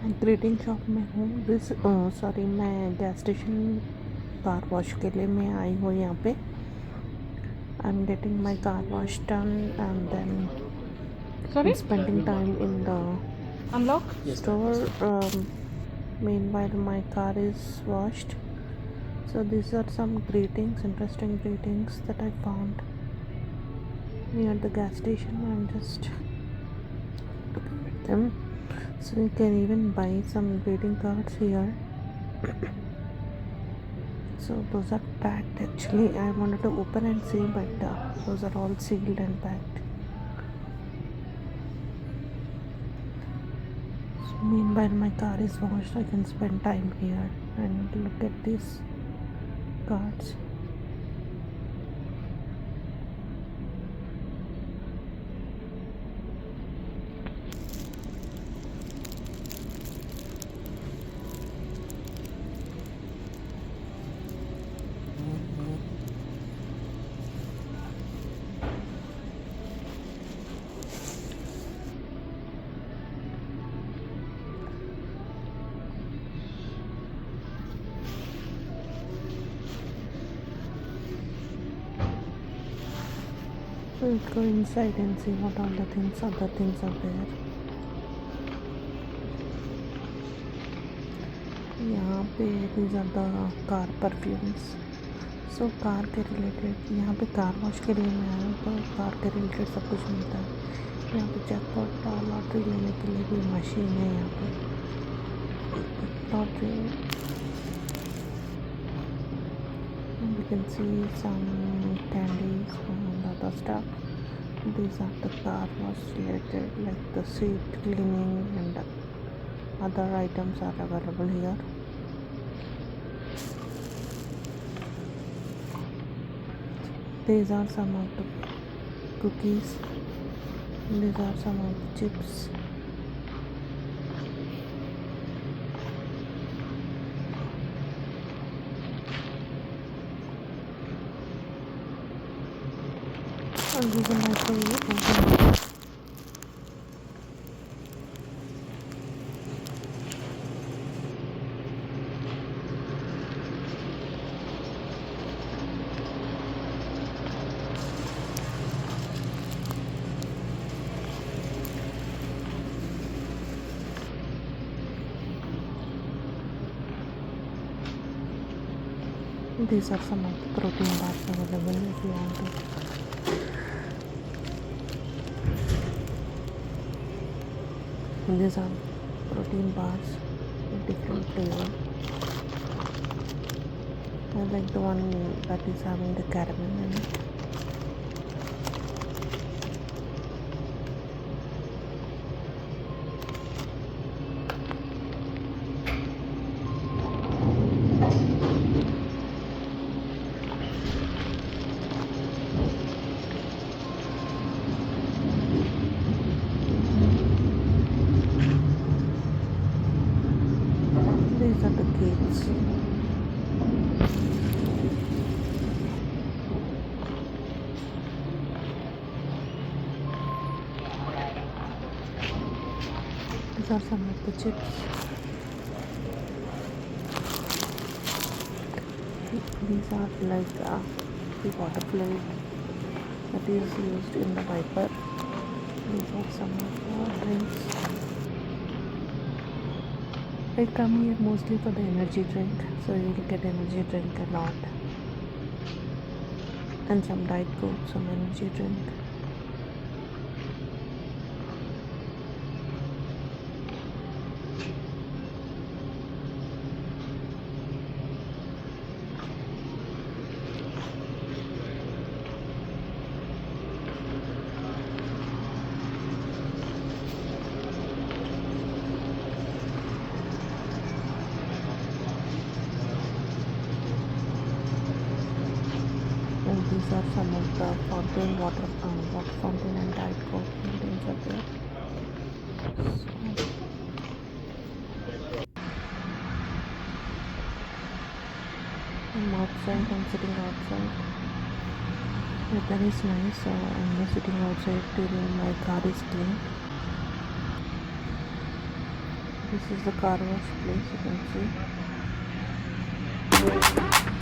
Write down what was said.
Greeting shop में हूँ। Sorry, मैं गैस स्टेशन कार वॉश के लिए मैं आई हूँ यहाँ पे। I am getting my car wash done and then Sorry? spending time in the Unlock? store. Meanwhile, my car is washed. So these are some greetings, interesting greetings that I found near the gas station. I'm just looking at them. So you can even buy some greeting cards here. So those are packed actually. I wanted to open and see, but those are all sealed and packed. So meanwhile, my car is washed. I can spend time here and look at these cards. We'll go inside and see what all the other things are there. यहाँ पे these are the car perfumes. So car के related यहाँ पे car wash के लिए मैं आया हूँ, तो कार के रिलेटेड सब कुछ मिलता है। यहाँ पे जैकपॉट लॉटरी लेने के लिए भी मशीन है। यहाँ पे lottery, you can see some candies and other stuff. These are the car wash related, like the seat cleaning and other items are available here. These are some of the cookies. These are some of the chips. And these are microwave. These are some of the protein bars available if you want to. These are protein bars with different flavor. I like the one that is having the caramel in it. These are the cakes. These are some of the chips. These are like the water fluid that is used in the wiper. These are some of the drinks. I come here mostly for the energy drink, so you will get energy drink a lot. And some Diet Coke, some energy drink. And these are some of the fountain water fountain and Diet Coke fountains are there. So, I'm outside. I'm sitting outside. Weather is nice, so I'm just sitting outside till my car is clean. This is the car wash place, you can see.